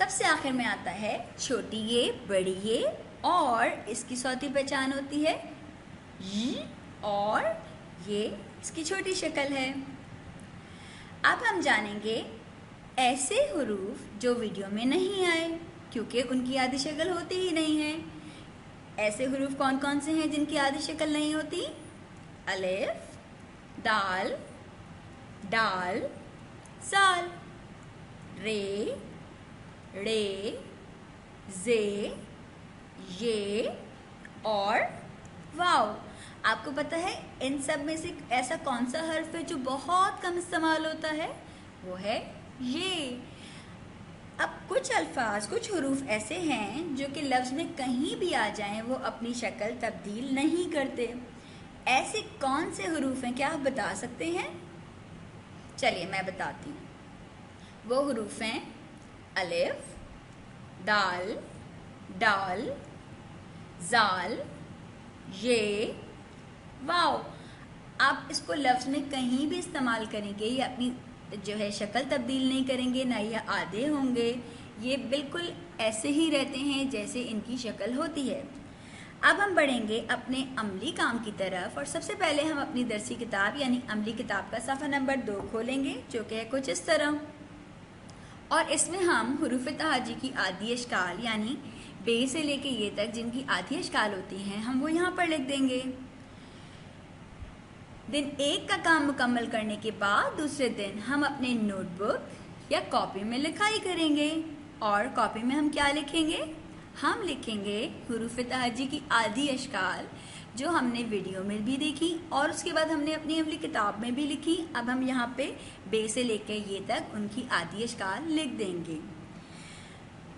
سب سے آخر میں آتا ہے چھوٹی یہ بڑی یہ، اور اس کی صوتی پہچان ہوتی ہے ی، اور یہ اس کی چھوٹی شکل ہے۔ اب ہم جانیں گے ایسے حروف جو ویڈیو میں نہیں آئے کیونکہ ان کی آدھی شکل ہوتی ہی نہیں ہے۔ ایسے حروف کون کون سے ہیں جن کی آدھی شکل نہیں ہوتی؟ الف، دال، ڈال، زال، رے، ڑے، زے، یہ اور واو۔ آپ کو پتہ ہے ان سب میں سے ایسا کون سا حرف ہے جو بہت کم استعمال ہوتا ہے؟ وہ ہے یہ۔ اب کچھ الفاظ، کچھ حروف ایسے ہیں جو کہ لفظ میں کہیں بھی آ جائیں وہ اپنی شکل تبدیل نہیں کرتے۔ ایسے کون سے حروف ہیں، کیا آپ بتا سکتے ہیں؟ چلیے میں بتاتی ہوں۔ وہ حروف ہیں الف، دال، ڈال، زال، یہ، واو۔ آپ اس کو لفظ میں کہیں بھی استعمال کریں گے، یہ اپنی جو ہے شکل تبدیل نہیں کریں گے، نہ یہ آدھے ہوں گے، یہ بالکل ایسے ہی رہتے ہیں جیسے ان کی شکل ہوتی ہے۔ اب ہم بڑھیں گے اپنے عملی کام کی طرف، اور سب سے پہلے ہم اپنی درسی کتاب یعنی عملی کتاب کا صفحہ نمبر 2 کھولیں گے، جو کہ ہے کچھ اس طرح، اور اس میں ہم حروف تہجی کی آدھی اشکال یعنی بے سے لے کے یہ تک جن کی آدھی اشکال ہوتی ہیں ہم وہ یہاں پر لکھ دیں گے۔ دن 1 کا کام مکمل کرنے کے بعد دوسرے دن ہم اپنے نوٹ بک یا کاپی میں لکھائی کریں گے، اور کاپی میں ہم کیا لکھیں گے؟ ہم لکھیں گے حروف تہجی کی آدھی اشکال جو ہم نے ویڈیو میں بھی دیکھی اور اس کے بعد ہم نے اپنی عملی کتاب میں بھی لکھی۔ اب ہم یہاں پہ بے سے لے کے یہ تک ان کی آدھی اشکال لکھ دیں گے۔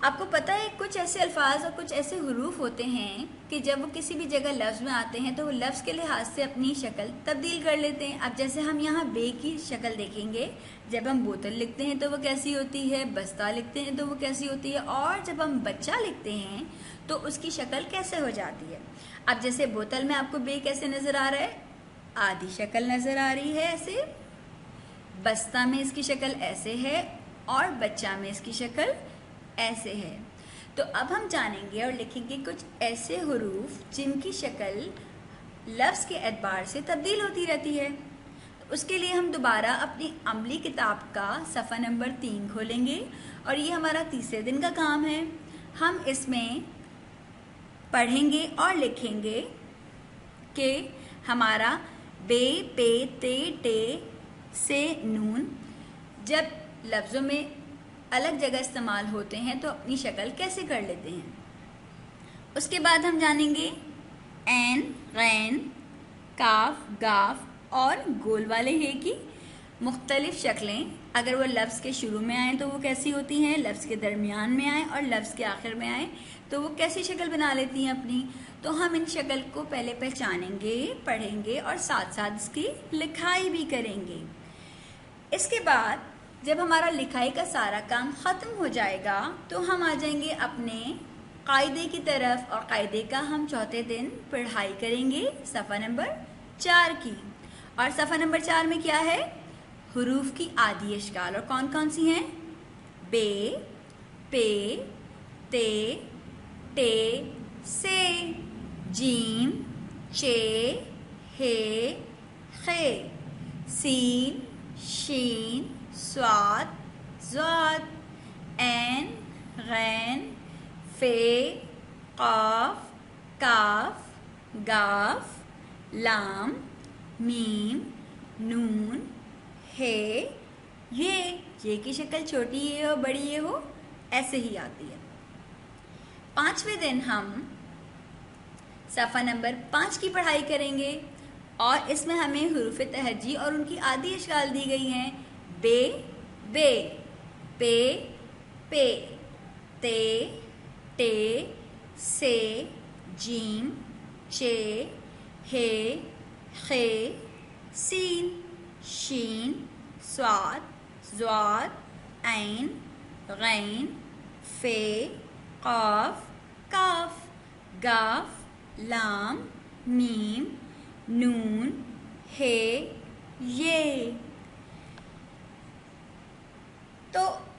آپ کو پتہ ہے کچھ ایسے الفاظ اور کچھ ایسے حروف ہوتے ہیں کہ جب وہ کسی بھی جگہ لفظ میں آتے ہیں تو وہ لفظ کے لحاظ سے اپنی شکل تبدیل کر لیتے ہیں۔ اب جیسے ہم یہاں بے کی شکل دیکھیں گے، جب ہم بوتل لکھتے ہیں تو وہ کیسی ہوتی ہے، بستہ لکھتے ہیں تو وہ کیسی ہوتی ہے، اور جب ہم بچہ لکھتے ہیں تو اس کی شکل کیسے ہو جاتی ہے۔ اب جیسے بوتل میں آپ کو بے کیسے نظر آ رہا ہے، آدھی شکل نظر آ رہی ہے ایسے، بستہ میں اس کی شکل ایسے ہے، اور بچہ میں اس کی شکل ایسے ہے۔ تو اب ہم جانیں گے اور لکھیں گے کچھ ایسے حروف جن کی شکل لفظ کے اعتبار سے تبدیل ہوتی رہتی ہے۔ اس کے لیے ہم دوبارہ اپنی عملی کتاب کا صفحہ نمبر 3 کھولیں گے، اور یہ ہمارا تیسرے دن کا کام ہے۔ ہم اس میں پڑھیں گے اور لکھیں گے کہ ہمارا بے، پے، تے، ٹے سے نون جب لفظوں میں الگ جگہ استعمال ہوتے ہیں تو اپنی شکل کیسے کر لیتے ہیں۔ اس کے بعد ہم جانیں گے عین، غین، کاف، گاف اور گول والے ہے کی مختلف شکلیں اگر وہ لفظ کے شروع میں آئیں تو وہ کیسی ہوتی ہیں، لفظ کے درمیان میں آئیں اور لفظ کے آخر میں آئیں تو وہ کیسی شکل بنا لیتی ہیں اپنی۔ تو ہم ان شکل کو پہلے پہچانیں گے، پڑھیں گے اور ساتھ ساتھ اس کی لکھائی بھی کریں گے۔ اس کے بعد جب ہمارا لکھائی کا سارا کام ختم ہو جائے گا تو ہم آ جائیں گے اپنے قاعدے کی طرف، اور قاعدے کا ہم چوتھے دن پڑھائی کریں گے صفحہ نمبر 4 کی۔ اور صفحہ نمبر 4 میں کیا ہے؟ حروف کی آدھی اشکال، اور کون کون سی ہیں؟ بے، پے، تے، ٹے سے، جیم، چے، ہے، خے، سین، شین، صاد، ضاد، عین، غین، فے، قاف، کاف، گاف، لام، میم، نون، ہے، یہ کی شکل چھوٹی یہ ہو بڑی یہ ہو ایسے ہی آتی ہے۔ 5ویں دن ہم صفحہ نمبر 5 کی پڑھائی کریں گے، اور اس میں ہمیں حروف تہجی اور ان کی آدھی اشکال دی گئی ہیں۔ بے، بے، پے، پے، تے، ٹے سے، جیم، چے، ہے، خے، سین، شین، صاد، ضاد، عین، غین، فے، قاف، کاف، گاف، لام، میم، نون، ہے، یہ۔ تو